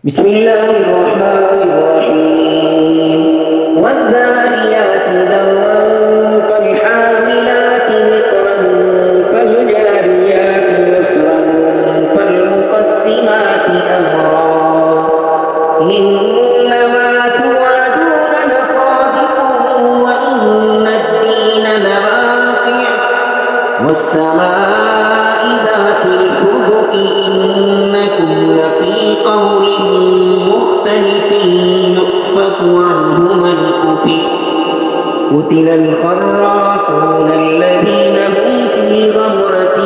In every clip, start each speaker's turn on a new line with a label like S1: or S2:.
S1: بسم الله الرحمن الرحيم والذاريات ذروا فالحاملات وقرا فالجاريات يسرا فالمقسمات أمرا إنما توعدون لصادق وإن الدين لواقع والسماء ذات الحبك إنكم لفي قول مختلف يؤفك عنه من أفك قتل الخراصون الذين هم في غمرة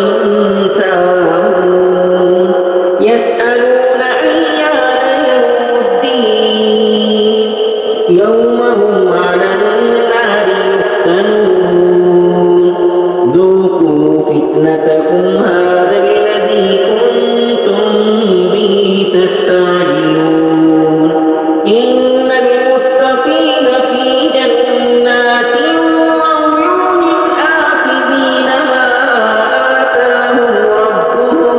S1: ساهون يسألون أيان يوم الدين يوم هم على النار يفتنون ذوقوا فتنتكم هذا الذي كنتم به تستعجلون إن المتقين في جنات وعيون آخذين ما آتاهم ربهم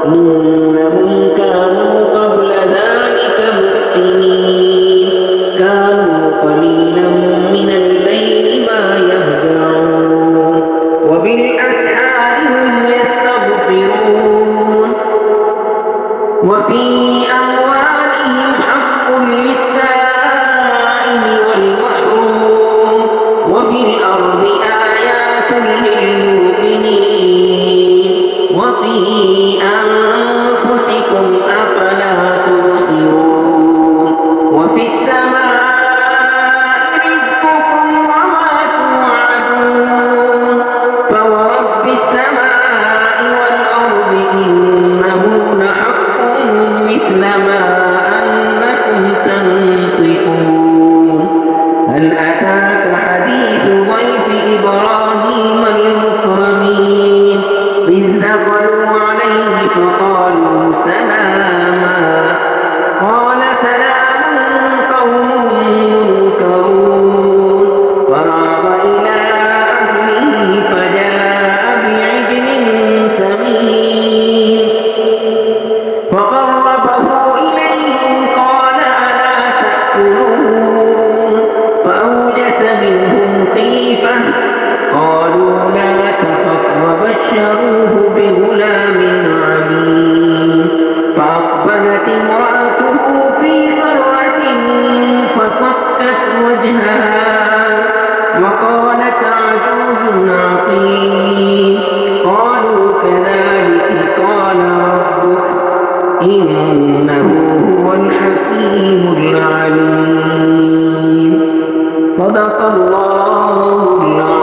S1: إنهم كانوا قبل ذلك محسنين كانوا قليلا من الليل ما يهجعون وبالأسحار هم يستغفرون وفي أموالهم حق للسائل والمحروم وفي الأرض آيات للموقنين وفي أنفسكم أفلا تبصرون وفي السماء رزقكم وما توعدون فورب السماء والأرض إنه لحق مثل ما أنكم تنطقون هل أتاك حديث ضيف إبراهيم المكرمين إذ دخلوا عليه فقالوا سلاما قال سلام قوم منكرون فراغ إلى أهله فجاء بعجل سمين فقربه إليهم قال ألا تأكلون فأوجس منهم خيفة قالوا لا تخف وبشروه بغلام عليم فأقبلت امرأته في صرة فصكت وجهها وقالت عجوز عقيم قالوا كذلك قال ربك إنه هو الحكيم العليم صدق الله العظيم.